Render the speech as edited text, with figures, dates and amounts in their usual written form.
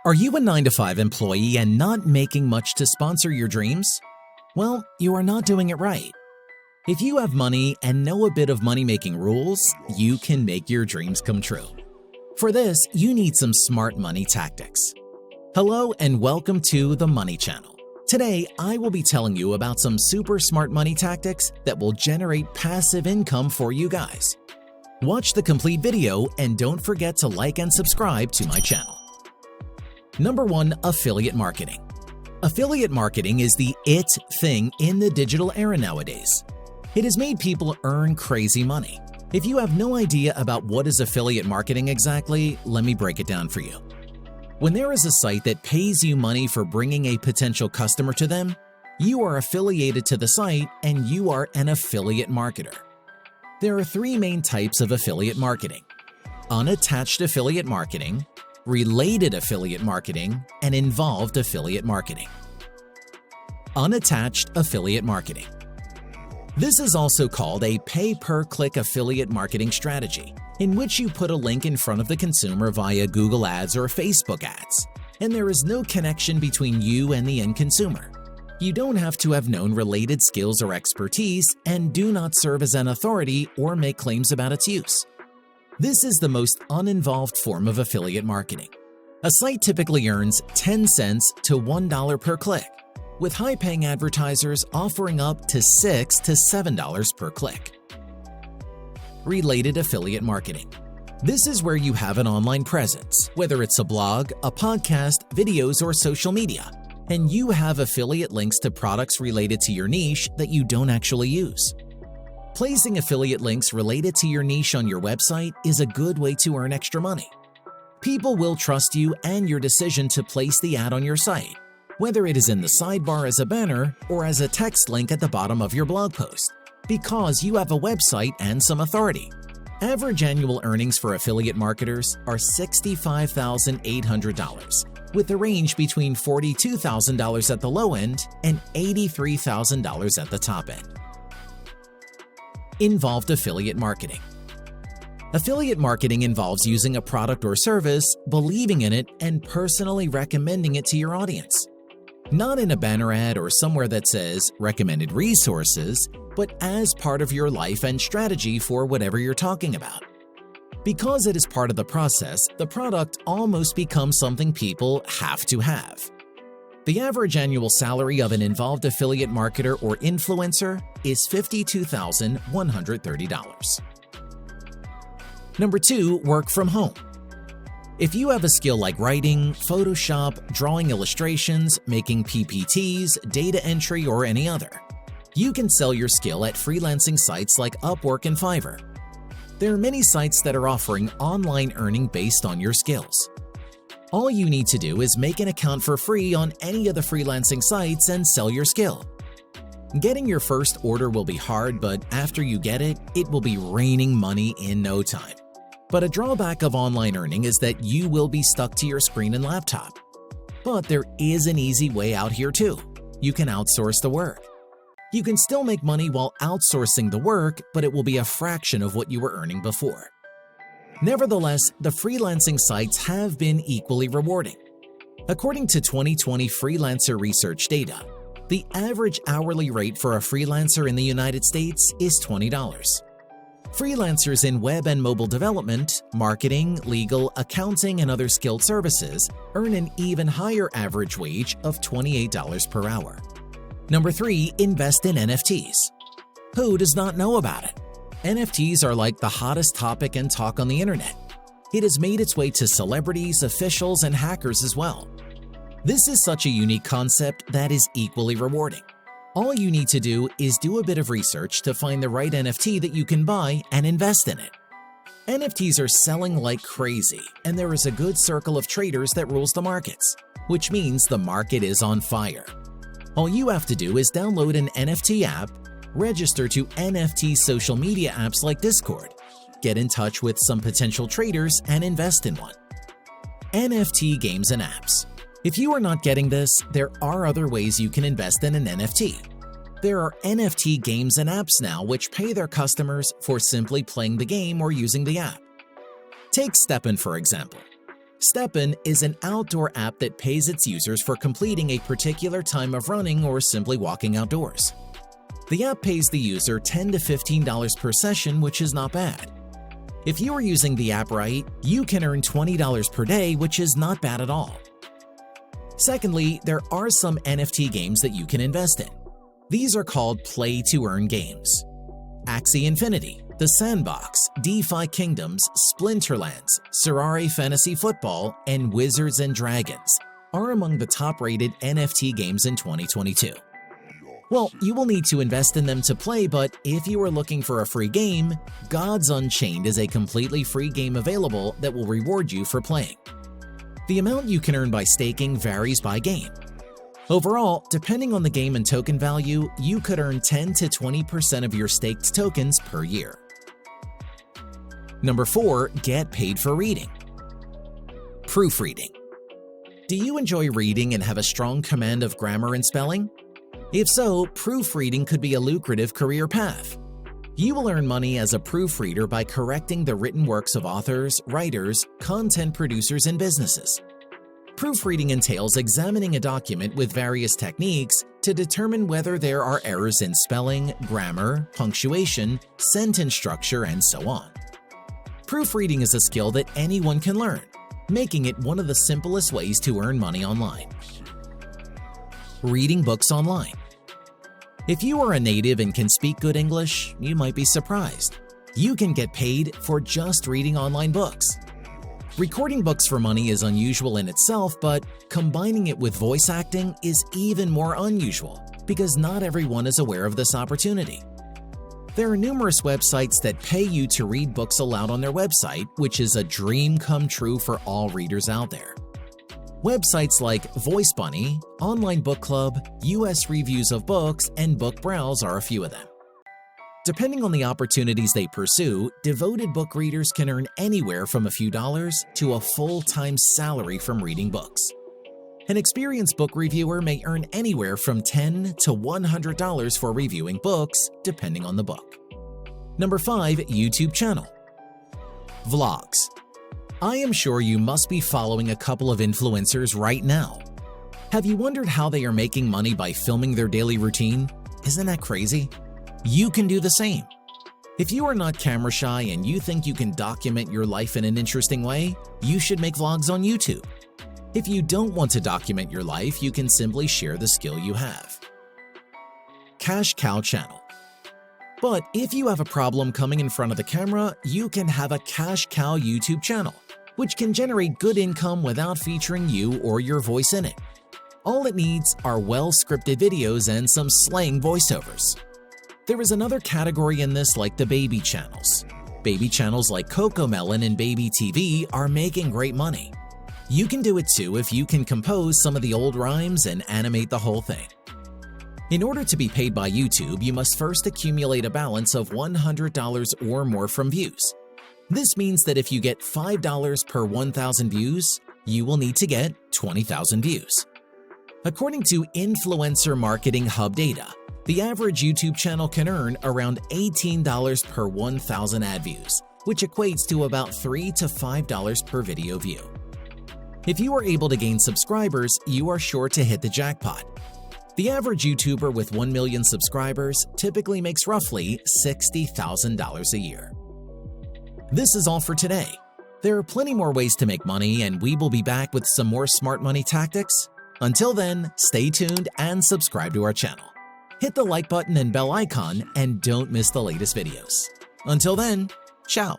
Are you a 9-to-5 employee and not making much to sponsor your dreams? Well, you are not doing it right. If you have money and know a bit of money-making rules, you can make your dreams come true. For this, you need some smart money tactics. Hello and welcome to the Money Channel. Today, I will be telling you about some super smart money tactics that will generate passive income for you guys. Watch the complete video and don't forget to like and subscribe to my channel. Number 1. Affiliate marketing. Affiliate marketing is the it thing in the digital era nowadays. It has made people earn crazy money. If you have no idea about what is affiliate marketing exactly, let me break it down for you. When there is a site that pays you money for bringing a potential customer to them, you are affiliated to the site and you are an affiliate marketer. There are 3 main types of affiliate marketing: unattached affiliate marketing, related affiliate marketing, and involved affiliate marketing. Unattached affiliate marketing. This is also called a pay-per-click affiliate marketing strategy, in which you put a link in front of the consumer via Google Ads or Facebook Ads, and there is no connection between you and the end consumer. You don't have to have known related skills or expertise and do not serve as an authority or make claims about its use. This is the most uninvolved form of affiliate marketing. A site typically earns 10 cents to $1 per click, with high-paying advertisers offering up to $6 to $7 per click. Related affiliate marketing. This is where you have an online presence, whether it's a blog, a podcast, videos, or social media, and you have affiliate links to products related to your niche that you don't actually use. Placing affiliate links related to your niche on your website is a good way to earn extra money. People will trust you and your decision to place the ad on your site, whether it is in the sidebar as a banner or as a text link at the bottom of your blog post, because you have a website and some authority. Average annual earnings for affiliate marketers are $65,800, with a range between $42,000 at the low end and $83,000 at the top end. Involved affiliate marketing. Affiliate marketing involves using a product or service, believing in it, and personally recommending it to your audience. Not in a banner ad or somewhere that says recommended resources, but as part of your life and strategy for whatever you're talking about. Because it is part of the process, the product almost becomes something people have to have. The average annual salary of an involved affiliate marketer or influencer is $52,130. Number 2. Work from home. If you have a skill like writing, Photoshop, drawing illustrations, making PPTs, data entry, or any other, you can sell your skill at freelancing sites like Upwork and Fiverr. There are many sites that are offering online earning based on your skills. All you need to do is make an account for free on any of the freelancing sites and sell your skill. Getting your first order will be hard, but after you get it, it will be raining money in no time. But a drawback of online earning is that you will be stuck to your screen and laptop. But there is an easy way out here too. You can outsource the work. You can still make money while outsourcing the work, but it will be a fraction of what you were earning before. Nevertheless, the freelancing sites have been equally rewarding. According to 2020 freelancer research data, the average hourly rate for a freelancer in the United States is $20. Freelancers in web and mobile development, marketing, legal, accounting, and other skilled services earn an even higher average wage of $28 per hour. Number 3. Invest in NFTs. Who does not know about it? NFTs are like the hottest topic and talk on the internet. It has made its way to celebrities, officials, and hackers as well. This is such a unique concept that is equally rewarding. All you need to do is do a bit of research to find the right NFT that you can buy and invest in it. NFTs are selling like crazy, and there is a good circle of traders that rules the markets, which means the market is on fire. All you have to do is download an NFT app, register to NFT social media apps like Discord, get in touch with some potential traders, and invest in one. NFT games and apps. If you are not getting this, there are other ways you can invest in an NFT. There are NFT games and apps now which pay their customers for simply playing the game or using the app. Take STEPN for example. STEPN is an outdoor app that pays its users for completing a particular time of running or simply walking outdoors. The app pays the user $10 to $15 per session, which is not bad. If you are using the app right, you can earn $20 per day, which is not bad at all. Secondly, there are some NFT games that you can invest in. These are called play-to-earn games. Axie Infinity, The Sandbox, DeFi Kingdoms, Splinterlands, Sorare Fantasy Football, and Wizards & Dragons are among the top-rated NFT games in 2022. Well, you will need to invest in them to play, but if you are looking for a free game, Gods Unchained is a completely free game available that will reward you for playing. The amount you can earn by staking varies by game. Overall, depending on the game and token value, you could earn 10 to 20% of your staked tokens per year. Number 4. Get paid for reading. Proofreading. Do you enjoy reading and have a strong command of grammar and spelling? If so, proofreading could be a lucrative career path. You will earn money as a proofreader by correcting the written works of authors, writers, content producers, and businesses. Proofreading entails examining a document with various techniques to determine whether there are errors in spelling, grammar, punctuation, sentence structure, and so on. Proofreading is a skill that anyone can learn, making it one of the simplest ways to earn money online. Reading books online. If you are a native and can speak good English, you might be surprised. You can get paid for just reading online books. Recording books for money is unusual in itself, but combining it with voice acting is even more unusual because not everyone is aware of this opportunity. There are numerous websites that pay you to read books aloud on their website, which is a dream come true for all readers out there. Websites like Voice Bunny, Online Book Club, US Reviews of Books, and Book Browse are a few of them. Depending on the opportunities they pursue, devoted book readers can earn anywhere from a few dollars to a full-time salary from reading books. An experienced book reviewer may earn anywhere from $10 to $100 for reviewing books, depending on the book. Number 5. YouTube channel. Vlogs. I am sure you must be following a couple of influencers right now. Have you wondered how they are making money by filming their daily routine? Isn't that crazy? You can do the same. If you are not camera shy and you think you can document your life in an interesting way, you should make vlogs on YouTube. If you don't want to document your life, you can simply share the skill you have. Cash Cow channel. But if you have a problem coming in front of the camera, you can have a Cash Cow YouTube channel, which can generate good income without featuring you or your voice in it. All it needs are well-scripted videos and some slang voiceovers. There is another category in this, like the baby channels. Baby channels like Cocomelon and Baby TV are making great money. You can do it too if you can compose some of the old rhymes and animate the whole thing. In order to be paid by YouTube, you must first accumulate a balance of $100 or more from views. This means that if you get $5 per 1,000 views, you will need to get 20,000 views. According to Influencer Marketing Hub data, the average YouTube channel can earn around $18 per 1,000 ad views, which equates to about $3 to $5 per video view. If you are able to gain subscribers, you are sure to hit the jackpot. The average YouTuber with 1 million subscribers typically makes roughly $60,000 a year. This is all for today. There are plenty more ways to make money, and we will be back with some more smart money tactics. Until then, stay tuned and subscribe to our channel. Hit the like button and bell icon and don't miss the latest videos. Until then, ciao.